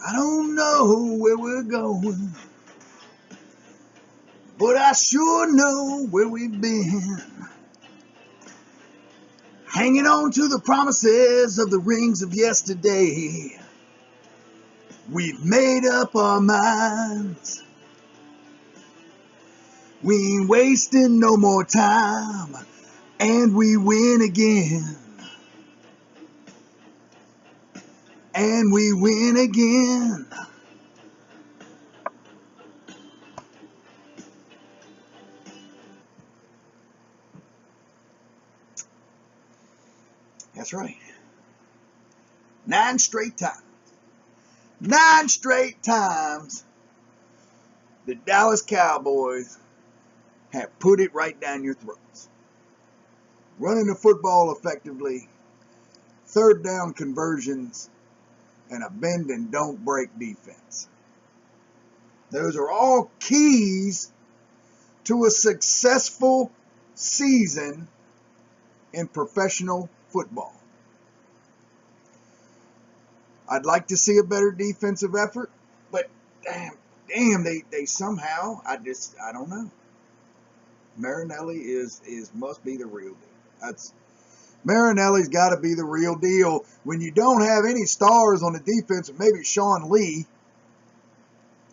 I don't know where we're going, but I sure know where we've been. Hanging on to the promises of the rings of yesterday. We've made up our minds. We ain't wasting no more time. And we win again. And we win again. That's right. 9 straight times. 9 straight times the Dallas Cowboys have put it right down your throats. Running the football effectively, third down conversions, and a bend and don't break defense. Those are all keys to a successful season in professional football. I'd like to see a better defensive effort, but damn, they somehow, I don't know. Marinelli must be the real deal. Marinelli's got to be the real deal. When you don't have any stars on the defense, maybe Sean Lee,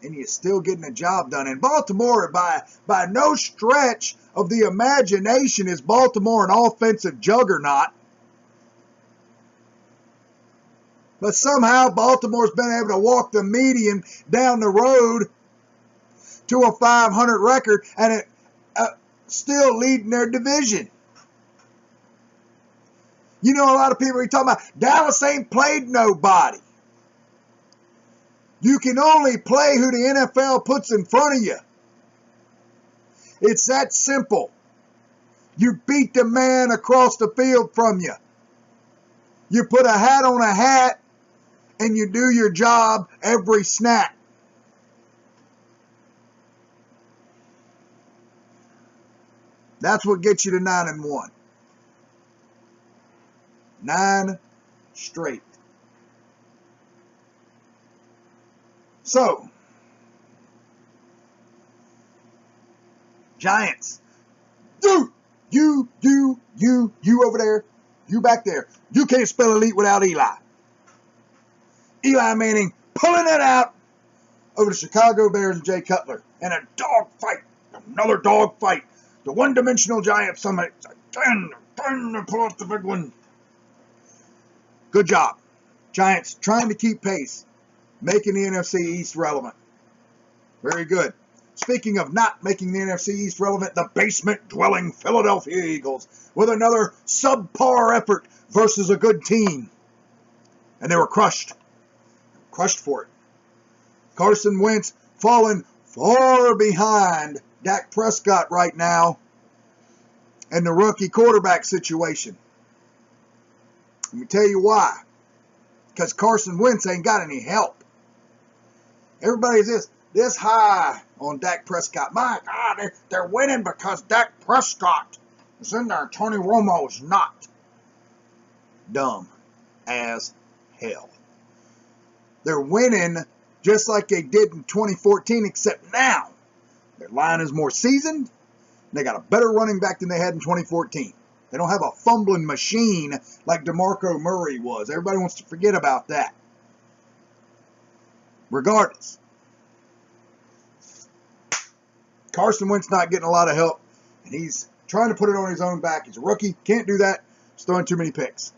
and you're still getting the job done. And Baltimore, by no stretch of the imagination, is Baltimore an offensive juggernaut. But somehow Baltimore's been able to walk the median down the road to a 500 record and it still leading their division. You know, a lot of people are talking about Dallas ain't played nobody. You can only play who the NFL puts in front of you. It's that simple. You beat the man across the field from you. You put a hat on a hat and you do your job every snap. That's what gets you to 9-1. 9 straight. So, Giants. You over there. You back there. You can't spell elite without Eli. Eli Manning pulling it out over the Chicago Bears and Jay Cutler. And a dog fight. Another dog fight. The one-dimensional Giants. Somebody trying to pull off the big one. Good job. Giants trying to keep pace. Making the NFC East relevant. Very good. Speaking of not making the NFC East relevant, the basement-dwelling Philadelphia Eagles with another subpar effort versus a good team. And they were crushed. Crushed for it. Carson Wentz falling far behind Dak Prescott right now in the rookie quarterback situation. Let me tell you why. Because Carson Wentz ain't got any help. Everybody's this high on Dak Prescott. My God, they're winning because Dak Prescott is in there. Tony Romo's not. Dumb as hell. They're winning just like they did in 2014, except now their line is more seasoned. And they got a better running back than they had in 2014. They don't have a fumbling machine like DeMarco Murray was. Everybody wants to forget about that. Regardless, Carson Wentz not getting a lot of help, and he's trying to put it on his own back. He's a rookie, can't do that. He's throwing too many picks.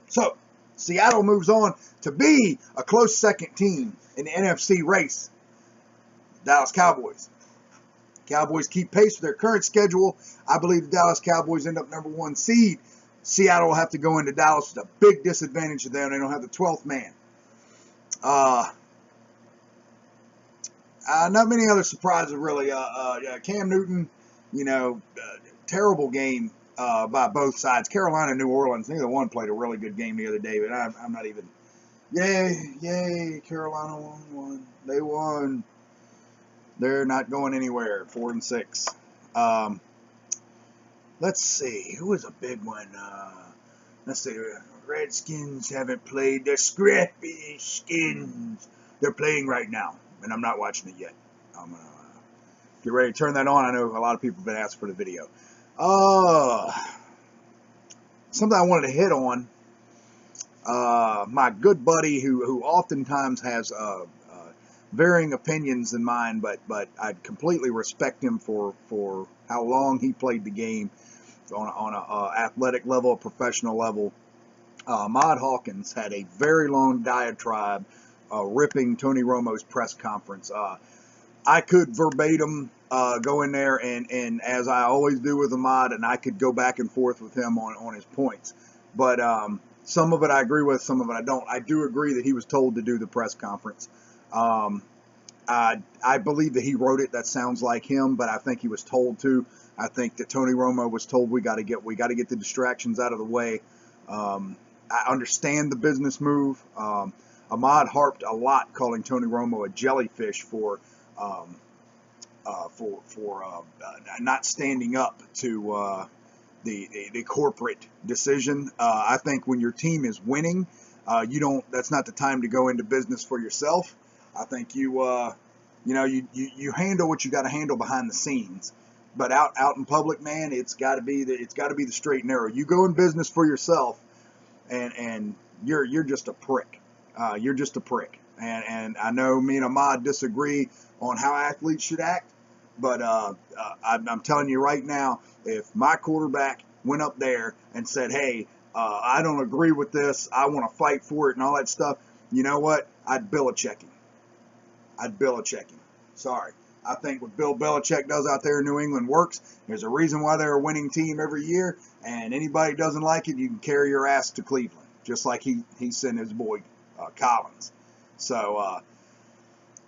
So, Seattle moves on to be a close second team in the NFC race. Dallas Cowboys. Cowboys keep pace with their current schedule. I believe the Dallas Cowboys end up number 1 seed. Seattle will have to go into Dallas with a big disadvantage to them. They don't have the 12th man. Not many other surprises, really. Cam Newton, terrible game by both sides. Carolina and New Orleans, neither one played a really good game the other day, but I'm not even. Yay, Carolina won. They won. They're not going anywhere, 4-6. Let's see, who was a big one? Let's see, Redskins haven't played. The Scrappy Skins. They're playing right now, and I'm not watching it yet. I'm going to get ready to turn that on. I know a lot of people have been asking for the video. Something I wanted to hit on. My good buddy who oftentimes has varying opinions than mine, but I completely respect him for how long he played the game on a athletic level, a professional level. Ahmad Hawkins had a very long diatribe ripping Tony Romo's press conference. I could verbatim go in there and as I always do with Ahmad, and I could go back and forth with him on his points. But some of it I agree with, some of it I don't. I do agree that he was told to do the press conference. I believe that he wrote it. That sounds like him, but I think he was told to. I think that Tony Romo was told we got to get the distractions out of the way. I understand the business move. Ahmad harped a lot calling Tony Romo a jellyfish for not standing up to the corporate decision. I think when your team is winning, that's not the time to go into business for yourself. I think you handle what you got to handle behind the scenes, but out in public, man, it's got to be the straight and narrow. You go in business for yourself, and you're just a prick. You're just a prick. And I know me and Ahmad disagree on how athletes should act, but I'm telling you right now, if my quarterback went up there and said, hey, I don't agree with this, I want to fight for it and all that stuff, you know what? I'd Belichick him. Sorry. I think what Bill Belichick does out there in New England works. There's a reason why they're a winning team every year, and anybody doesn't like it, you can carry your ass to Cleveland, just like he sent his boy Collins. So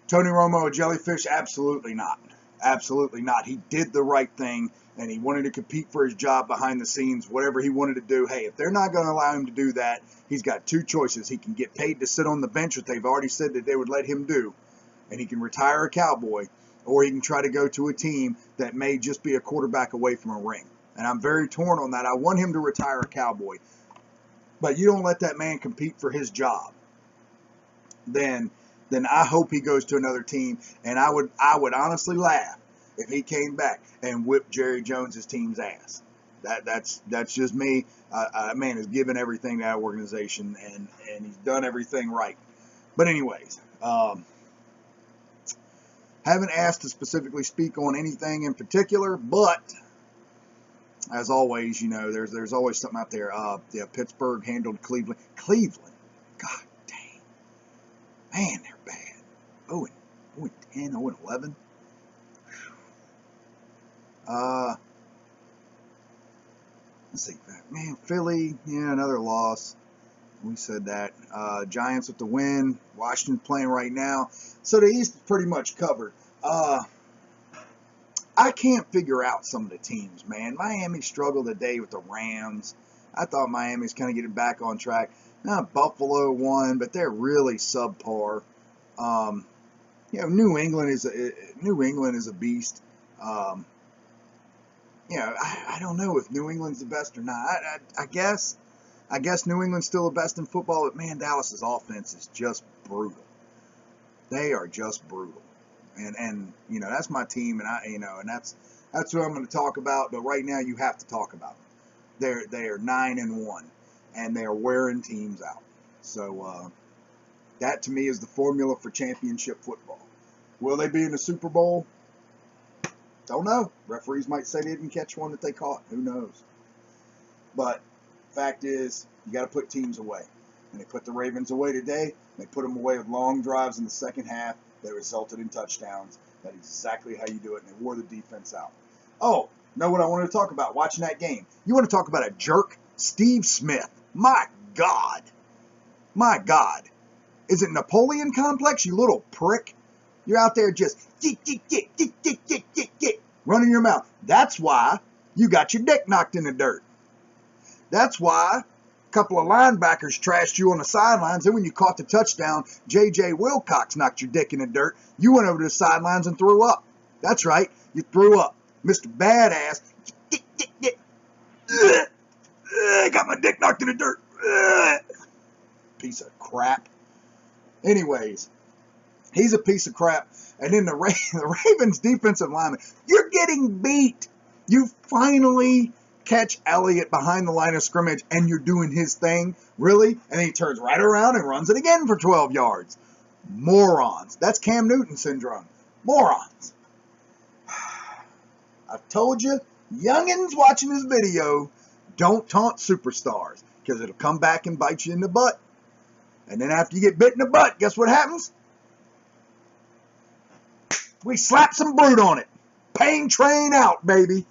Tony Romo a jellyfish? Absolutely not. Absolutely not. He did the right thing, and he wanted to compete for his job behind the scenes, whatever he wanted to do. Hey, if they're not going to allow him to do that, he's got two choices. He can get paid to sit on the bench, which they've already said that they would let him do, and he can retire a Cowboy, or he can try to go to a team that may just be a quarterback away from a ring. And I'm very torn on that. I want him to retire a Cowboy, but you don't let that man compete for his job. Then I hope he goes to another team, and I would honestly laugh if he came back and whipped Jerry Jones' team's ass. That's just me. Man has given everything to that organization, and he's done everything right. But anyways, haven't asked to specifically speak on anything in particular, but as always, there's always something out there. Pittsburgh handled Cleveland. God dang. Man, they're bad. 0-10, 0-11. Let's see. Man, Philly, another loss. We said that. Giants with the win. Washington playing right now. So the East is pretty much covered. I can't figure out some of the teams, man. Miami struggled today with the Rams. I thought Miami's kind of getting back on track. Now Buffalo won, but they're really subpar. New England is a beast. I don't know if New England's the best or not. I guess New England's still the best in football, but man, Dallas's offense is just brutal. They are just brutal. And that's my team, and and that's what I'm going to talk about. But right now, you have to talk about them. They are 9-1, and they are wearing teams out. So that to me is the formula for championship football. Will they be in the Super Bowl? Don't know. Referees might say they didn't catch one that they caught. Who knows? But fact is, you got to put teams away. And they put the Ravens away today. They put them away with long drives in the second half that resulted in touchdowns. That is exactly how you do it. And they wore the defense out. Oh, know what I wanted to talk about watching that game? You want to talk about a jerk? Steve Smith. My God. My God. Is it Napoleon complex, you little prick? You're out there just running your mouth. That's why you got your dick knocked in the dirt. That's why a couple of linebackers trashed you on the sidelines. Then when you caught the touchdown, J.J. Wilcox knocked your dick in the dirt. You went over to the sidelines and threw up. That's right. You threw up. Mr. Badass. Got my dick knocked in the dirt. Piece of crap. Anyways, He's a piece of crap. And then the Ravens defensive lineman, you're getting beat. You finally catch Elliott behind the line of scrimmage and you're doing his thing. Really? And he turns right around and runs it again for 12 yards. Morons. That's Cam Newton syndrome. Morons. I've told you, youngins watching this video, don't taunt superstars because it'll come back and bite you in the butt. And then after you get bit in the butt, guess what happens? We slap some brute on it. Pain train out, baby.